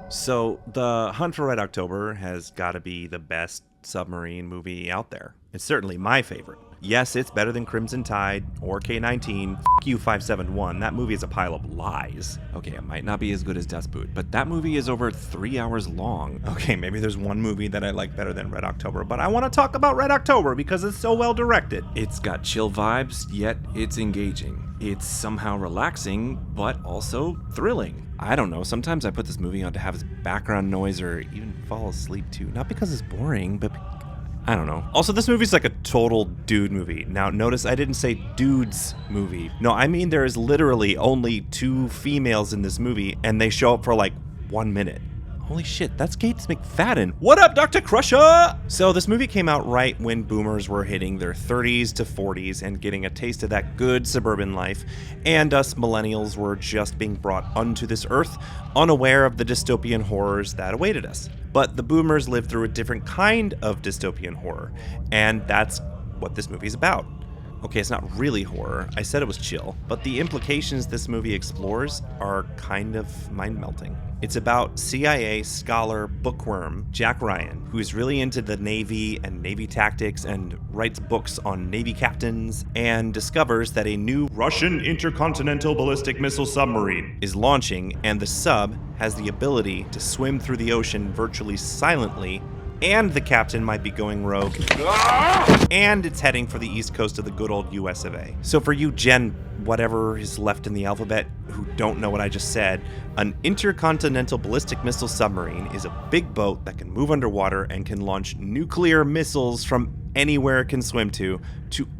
So, The Hunt for Red October has got to be the best submarine movie out there. It's certainly my favorite. Yes, it's better than Crimson Tide or K-19. F you 571, that movie is a pile of lies. Okay, it might not be as good as Dust Boot, but that movie is over 3 hours long. Okay, maybe there's one movie that I like better than Red October, but I want to talk about Red October because it's so well directed. It's got chill vibes, yet it's engaging. It's somehow relaxing, but also thrilling. I don't know, sometimes I put this movie on to have as background noise or even fall asleep too. Not because it's boring, but I don't know. Also, this movie's like a total dude movie. Now, notice I didn't say dudes movie. No, I mean there is literally only 2 females in this movie, and they show up for like 1 minute. Holy shit, that's Gates McFadden. What up, Dr. Crusher? So this movie came out right when boomers were hitting their 30s to 40s and getting a taste of that good suburban life, and us millennials were just being brought onto this earth, unaware of the dystopian horrors that awaited us. But the boomers lived through a different kind of dystopian horror, and that's what this movie's about. Okay, it's not really horror, I said it was chill, but the implications this movie explores are kind of mind-melting. It's about CIA scholar bookworm Jack Ryan, who is really into the Navy and Navy tactics and writes books on Navy captains, and discovers that a new Russian intercontinental ballistic missile submarine is launching, and the sub has the ability to swim through the ocean virtually silently, and the captain might be going rogue, and it's heading for the east coast of the good old US of A. So for you Gen whatever is left in the alphabet who don't know what I just said, an intercontinental ballistic missile submarine is a big boat that can move underwater and can launch nuclear missiles from anywhere it can swim to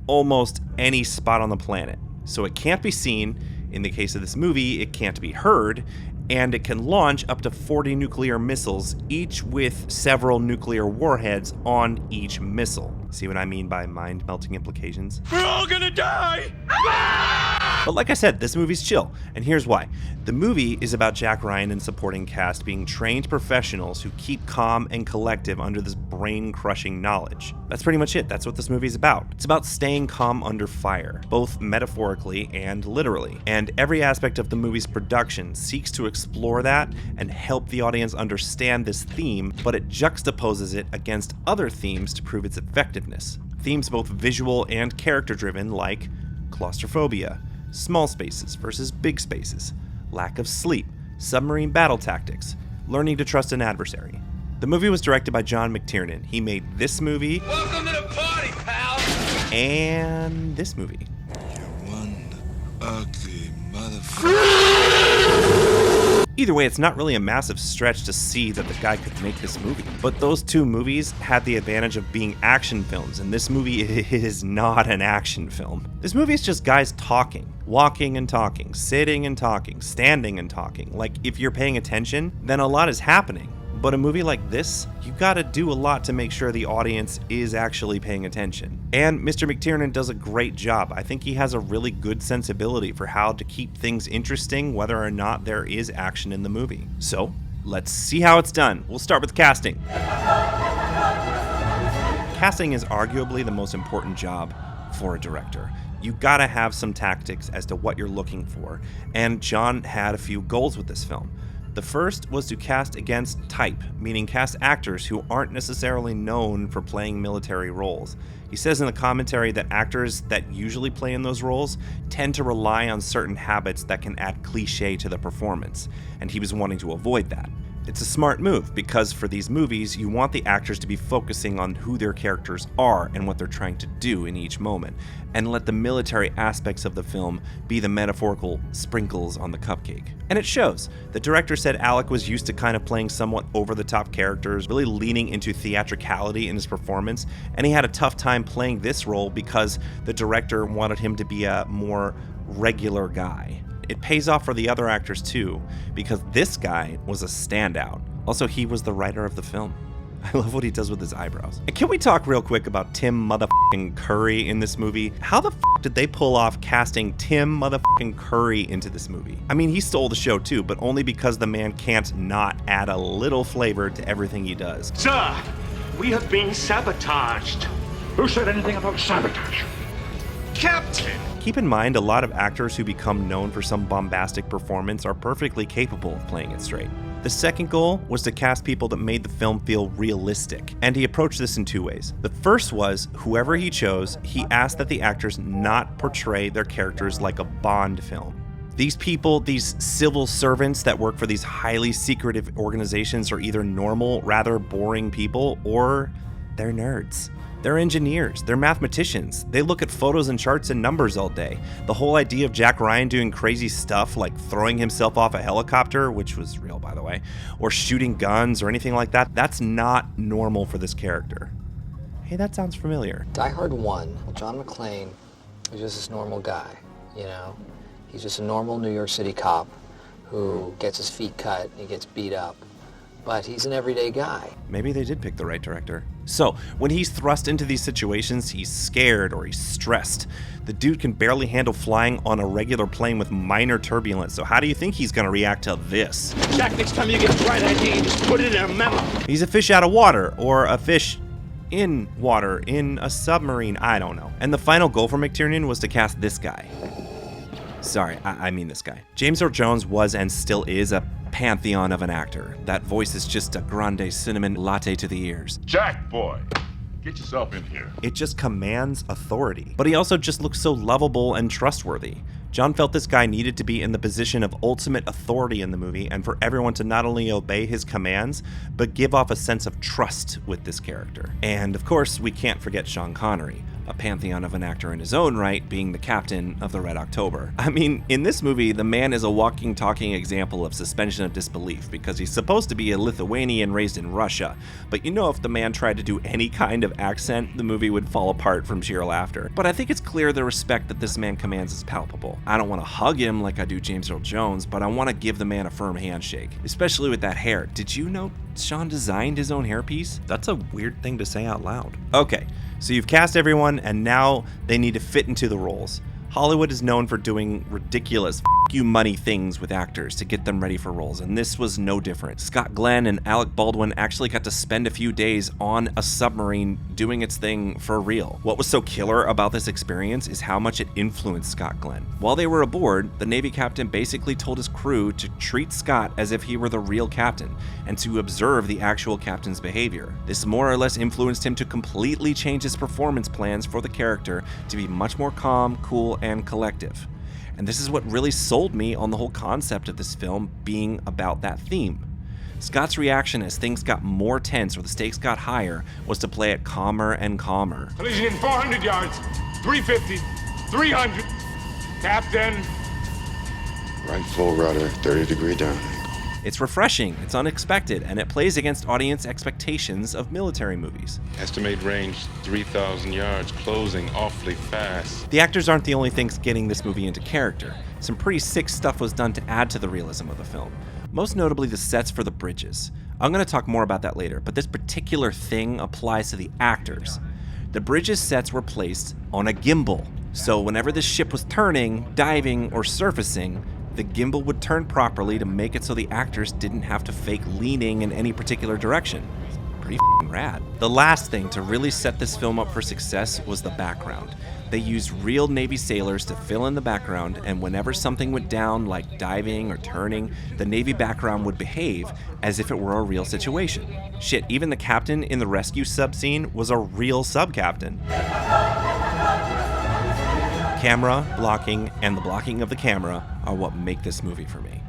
almost any spot on the planet. So it can't be seen, in the case of this movie, it can't be heard, and it can launch up to 40 nuclear missiles, each with several nuclear warheads on each missile. See what I mean by mind-melting implications? We're all gonna die! But like I said, this movie's chill, and here's why. The movie is about Jack Ryan and supporting cast being trained professionals who keep calm and collective under this brain-crushing knowledge. That's pretty much it. That's what this movie's about. It's about staying calm under fire, both metaphorically and literally. And every aspect of the movie's production seeks to explore that and help the audience understand this theme, but it juxtaposes it against other themes to prove its effectiveness. Themes both visual and character-driven, like claustrophobia, small spaces versus big spaces, lack of sleep, submarine battle tactics, learning to trust an adversary. The movie was directed by John McTiernan. He made this movie, Welcome to the party, pal! and this movie. You're one ugly motherfucker. Either way, it's not really a massive stretch to see that the guy could make this movie. But those 2 movies had the advantage of being action films, and this movie is not an action film. This movie is just guys talking, walking and talking, sitting and talking, standing and talking. Like, if you're paying attention, then a lot is happening. But a movie like this, you gotta do a lot to make sure the audience is actually paying attention. And Mr. McTiernan does a great job. I think he has a really good sensibility for how to keep things interesting whether or not there is action in the movie. So, let's see how it's done. We'll start with casting. Casting is arguably the most important job for a director. You gotta have some tactics as to what you're looking for, and John had a few goals with this film. The first was to cast against type, meaning cast actors who aren't necessarily known for playing military roles. He says in the commentary that actors that usually play in those roles tend to rely on certain habits that can add cliche to the performance, and he was wanting to avoid that. It's a smart move because for these movies, you want the actors to be focusing on who their characters are and what they're trying to do in each moment, and let the military aspects of the film be the metaphorical sprinkles on the cupcake. And it shows. The director said Alec was used to kind of playing somewhat over-the-top characters, really leaning into theatricality in his performance, and he had a tough time playing this role because the director wanted him to be a more regular guy. It pays off for the other actors too, because this guy was a standout. Also, he was the writer of the film. I love what he does with his eyebrows. And can we talk real quick about Tim motherfucking Curry in this movie? How the did they pull off casting Tim motherfucking Curry into this movie? I mean, he stole the show too, but only because the man can't not add a little flavor to everything he does. Sir, we have been sabotaged. Who said anything about sabotage? Captain! Keep in mind, a lot of actors who become known for some bombastic performance are perfectly capable of playing it straight. The second goal was to cast people that made the film feel realistic, and he approached this in two ways. The first was, whoever he chose, he asked that the actors not portray their characters like a Bond film. These people, these civil servants that work for these highly secretive organizations, are either normal, rather boring people, or they're nerds. They're engineers, they're mathematicians, they look at photos and charts and numbers all day. The whole idea of Jack Ryan doing crazy stuff like throwing himself off a helicopter, which was real by the way, or shooting guns or anything like that, that's not normal for this character. Hey, that sounds familiar. Die Hard 1, John McClane is just this normal guy, you know? He's just a normal New York City cop who gets his feet cut, he gets beat up. But he's an everyday guy. Maybe they did pick the right director. So, when he's thrust into these situations, he's scared or he's stressed. The dude can barely handle flying on a regular plane with minor turbulence, so how do you think he's gonna react to this? Jack, next time you get a bright idea, you just put it in a memo. He's a fish out of water, or a fish in water, in a submarine, I don't know. And the final goal for McTiernan was to cast this guy. Sorry, I mean this guy. James Earl Jones was and still is a pantheon of an actor. That voice is just a grande cinnamon latte to the ears. Jack boy, get yourself in here. It just commands authority. But he also just looks so lovable and trustworthy. John felt this guy needed to be in the position of ultimate authority in the movie, and for everyone to not only obey his commands, but give off a sense of trust with this character. And of course, we can't forget Sean Connery, a pantheon of an actor in his own right, being the captain of the Red October. I mean, in this movie, the man is a walking, talking example of suspension of disbelief, because he's supposed to be a Lithuanian raised in Russia, but you know if the man tried to do any kind of accent, the movie would fall apart from sheer laughter. But I think it's clear the respect that this man commands is palpable. I don't want to hug him like I do James Earl Jones, but I want to give the man a firm handshake, especially with that hair. Did you know Sean designed his own hairpiece? That's a weird thing to say out loud. Okay, so you've cast everyone, and now they need to fit into the roles. Hollywood is known for doing ridiculous you money things with actors to get them ready for roles, and this was no different. Scott Glenn and Alec Baldwin actually got to spend a few days on a submarine doing its thing for real. What was so killer about this experience is how much it influenced Scott Glenn. While they were aboard, the Navy captain basically told his crew to treat Scott as if he were the real captain, and to observe the actual captain's behavior. This more or less influenced him to completely change his performance plans for the character to be much more calm, cool, and collective. And this is what really sold me on the whole concept of this film being about that theme. Scott's reaction as things got more tense or the stakes got higher was to play it calmer and calmer. Collision in 400 yards, 350, 300. Captain. Right full rudder, 30-degree down. It's refreshing, it's unexpected, and it plays against audience expectations of military movies. Estimate range 3,000 yards, closing awfully fast. The actors aren't the only things getting this movie into character. Some pretty sick stuff was done to add to the realism of the film, most notably the sets for the bridges. I'm going to talk more about that later, but this particular thing applies to the actors. The bridges sets were placed on a gimbal, so whenever the ship was turning, diving, or surfacing, the gimbal would turn properly to make it so the actors didn't have to fake leaning in any particular direction. Pretty f***ing rad. The last thing to really set this film up for success was the background. They used real Navy sailors to fill in the background, and whenever something went down, like diving or turning, the Navy background would behave as if it were a real situation. Shit, even the captain in the rescue sub scene was a real sub-captain. Camera, blocking, and the blocking of the camera are what make this movie for me.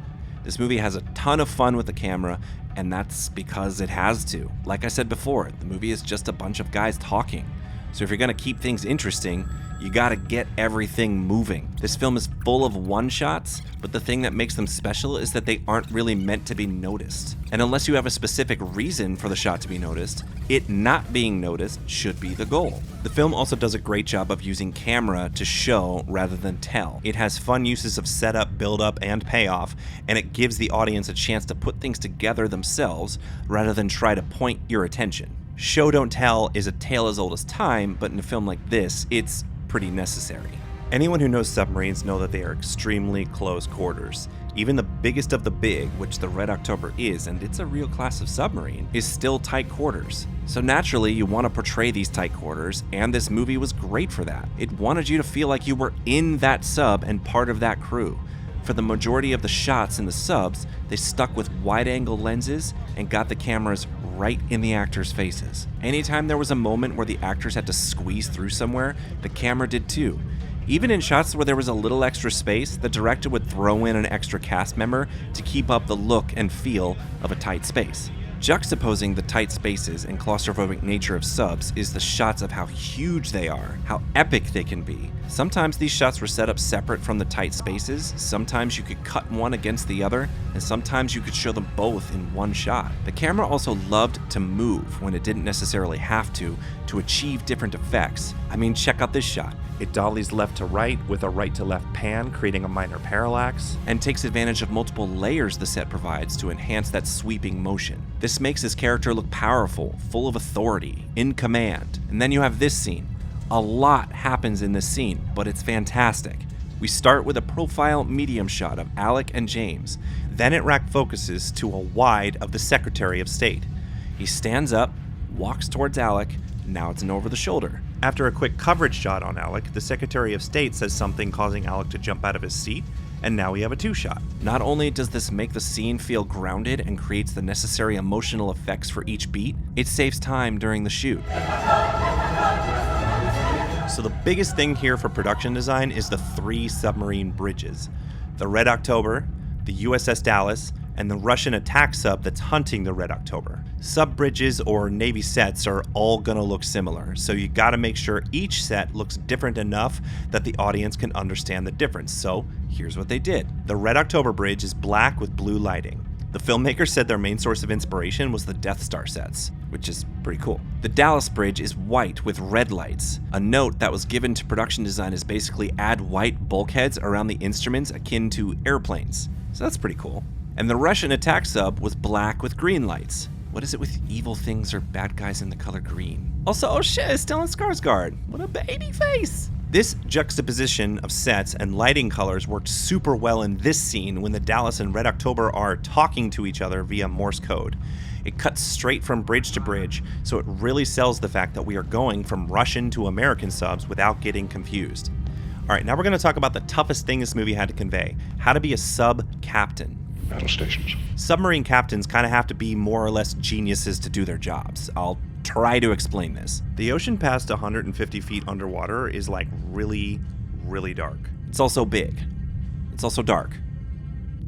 This movie has a ton of fun with the camera, and that's because it has to. Like I said before, the movie is just a bunch of guys talking. So if you're gonna keep things interesting, you gotta get everything moving. This film is full of one-shots, but the thing that makes them special is that they aren't really meant to be noticed. And unless you have a specific reason for the shot to be noticed, it not being noticed should be the goal. The film also does a great job of using camera to show rather than tell. It has fun uses of setup, build-up, and payoff, and it gives the audience a chance to put things together themselves rather than try to point your attention. Show don't tell is a tale as old as time, but in a film like this, it's pretty necessary. Anyone who knows submarines know that they are extremely close quarters. Even the biggest of the big, which the Red October is, and it's a real class of submarine, is still tight quarters. So naturally, you want to portray these tight quarters, and this movie was great for that. It wanted you to feel like you were in that sub and part of that crew. For the majority of the shots in the subs, they stuck with wide-angle lenses and got the cameras right in the actors' faces. Anytime there was a moment where the actors had to squeeze through somewhere, the camera did too. Even in shots where there was a little extra space, the director would throw in an extra cast member to keep up the look and feel of a tight space. Juxtaposing the tight spaces and claustrophobic nature of subs is the shots of how huge they are, how epic they can be. Sometimes these shots were set up separate from the tight spaces, sometimes you could cut one against the other, and sometimes you could show them both in one shot. The camera also loved to move when it didn't necessarily have to achieve different effects. I mean, check out this shot. It dollies left to right with a right to left pan, creating a minor parallax, and takes advantage of multiple layers the set provides to enhance that sweeping motion. This makes his character look powerful, full of authority, in command. And then you have this scene. A lot happens in this scene, but it's fantastic. We start with a profile medium shot of Alec and James. Then it rack focuses to a wide of the Secretary of State. He stands up, walks towards Alec, now it's an over the shoulder. After a quick coverage shot on Alec, the Secretary of State says something causing Alec to jump out of his seat, and now we have a two-shot. Not only does this make the scene feel grounded and creates the necessary emotional effects for each beat, it saves time during the shoot. So the biggest thing here for production design is the 3 submarine bridges. The Red October, the USS Dallas, and the Russian attack sub that's hunting the Red October. Sub bridges or Navy sets are all gonna look similar, so you gotta make sure each set looks different enough that the audience can understand the difference. So here's what they did. The Red October bridge is black with blue lighting. The filmmakers said their main source of inspiration was the Death Star sets, which is pretty cool. The Dallas bridge is white with red lights. A note that was given to production design is basically add white bulkheads around the instruments akin to airplanes. So that's pretty cool. And the Russian attack sub was black with green lights. What is it with evil things or bad guys in the color green? Also, oh shit, it's Stellan Skarsgård. What a baby face! This juxtaposition of sets and lighting colors worked super well in this scene when the Dallas and Red October are talking to each other via Morse code. It cuts straight from bridge to bridge, so it really sells the fact that we are going from Russian to American subs without getting confused. Alright, now we're going to talk about the toughest thing this movie had to convey: how to be a sub captain. Battle stations. Submarine captains kind of have to be more or less geniuses to do their jobs. I'll try to explain this. The ocean past 150 feet underwater is like really, really dark. It's also big. It's also dark.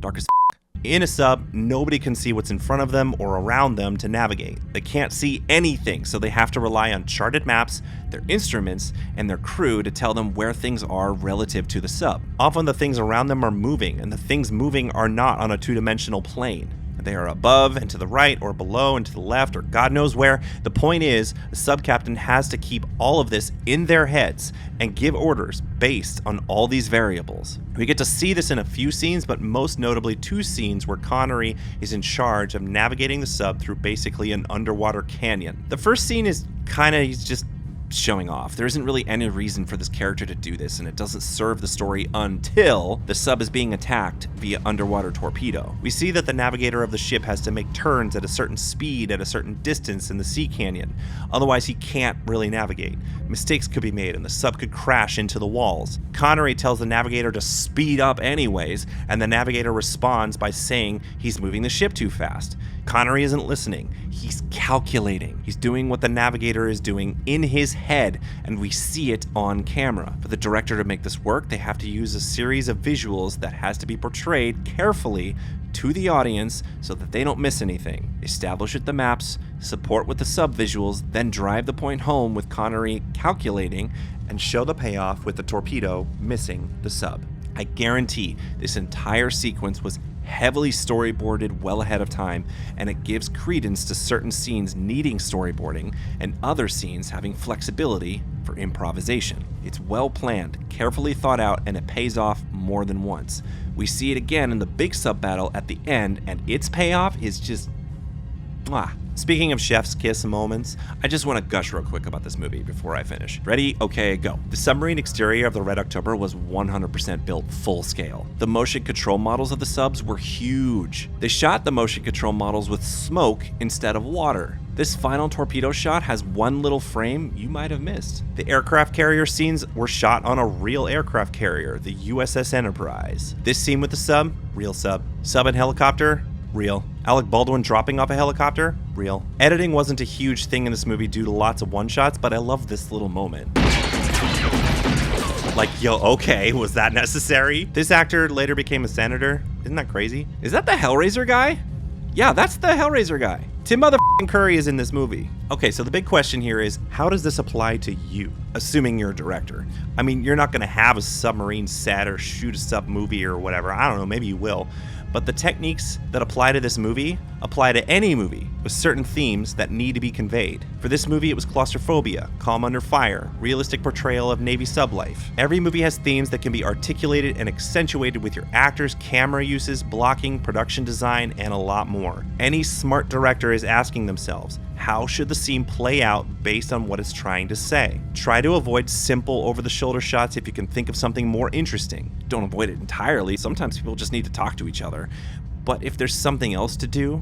Dark as f***. In a sub, nobody can see what's in front of them or around them to navigate. They can't see anything, so they have to rely on charted maps, their instruments, and their crew to tell them where things are relative to the sub. Often the things around them are moving, and the things moving are not on a two-dimensional plane. They are above and to the right, or below and to the left, or God knows where. The point is, the sub-captain has to keep all of this in their heads and give orders based on all these variables. We get to see this in a few scenes, but most notably 2 scenes where Connery is in charge of navigating the sub through basically an underwater canyon. The first scene is he's just showing off. There isn't really any reason for this character to do this, and it doesn't serve the story until the sub is being attacked via underwater torpedo. We see that the navigator of the ship has to make turns at a certain speed at a certain distance in the sea canyon, otherwise he can't really navigate. Mistakes could be made and the sub could crash into the walls. Connery tells the navigator to speed up anyways, and the navigator responds by saying he's moving the ship too fast. Connery isn't listening. He's calculating. He's doing what the navigator is doing in his head, and we see it on camera. For the director to make this work, they have to use a series of visuals that has to be portrayed carefully to the audience so that they don't miss anything. Establish with the maps, support with the sub visuals, then drive the point home with Connery calculating, and show the payoff with the torpedo missing the sub. I guarantee this entire sequence was heavily storyboarded well ahead of time, and it gives credence to certain scenes needing storyboarding and other scenes having flexibility for improvisation. It's well planned, carefully thought out, and it pays off more than once. We see it again in the big sub battle at the end, and its payoff is just mwah. Speaking of chef's kiss moments, I just want to gush real quick about this movie before I finish. Ready? Okay, go. The submarine exterior of the Red October was 100% built full scale. The motion control models of the subs were huge. They shot the motion control models with smoke instead of water. This final torpedo shot has one little frame you might have missed. The aircraft carrier scenes were shot on a real aircraft carrier, the USS Enterprise. This scene with the sub, real sub. Sub and helicopter, real. Alec Baldwin dropping off a helicopter, real. Editing wasn't a huge thing in this movie due to lots of one-shots, but I love this little moment. Like, yo, okay, was that necessary? This actor later became a senator. Isn't that crazy? Is that the Hellraiser guy? Yeah, that's the Hellraiser guy. Tim motherfucking Curry is in this movie. Okay, so the big question here is, how does this apply to you, assuming you're a director? I mean, you're not gonna have a submarine set or shoot a sub movie or whatever. I don't know, maybe you will. But the techniques that apply to this movie apply to any movie with certain themes that need to be conveyed. For this movie, it was claustrophobia, calm under fire, realistic portrayal of Navy sublife. Every movie has themes that can be articulated and accentuated with your actors, camera uses, blocking, production design, and a lot more. Any smart director is asking themselves, how should the scene play out based on what it's trying to say? Try to avoid simple over-the-shoulder shots if you can think of something more interesting. Don't avoid it entirely. Sometimes people just need to talk to each other. But if there's something else to do,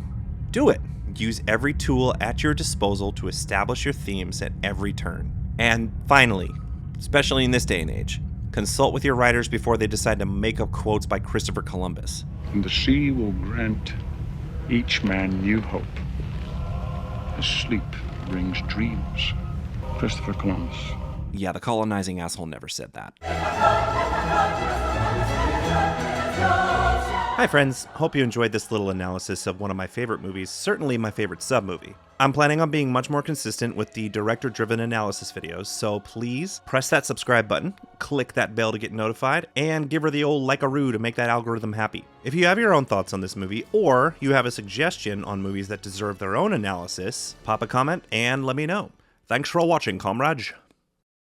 do it. Use every tool at your disposal to establish your themes at every turn. And finally, especially in this day and age, consult with your writers before they decide to make up quotes by Christopher Columbus. And the sea will grant each man new hope, as sleep brings dreams. Christopher Columbus. Yeah, the colonizing asshole never said that. Hi friends, hope you enjoyed this little analysis of one of my favorite movies, certainly my favorite sub-movie. I'm planning on being much more consistent with the director-driven analysis videos, so please press that subscribe button, click that bell to get notified, and give her the old like-a-roo to make that algorithm happy. If you have your own thoughts on this movie, or you have a suggestion on movies that deserve their own analysis, pop a comment and let me know. Thanks for watching, comrades.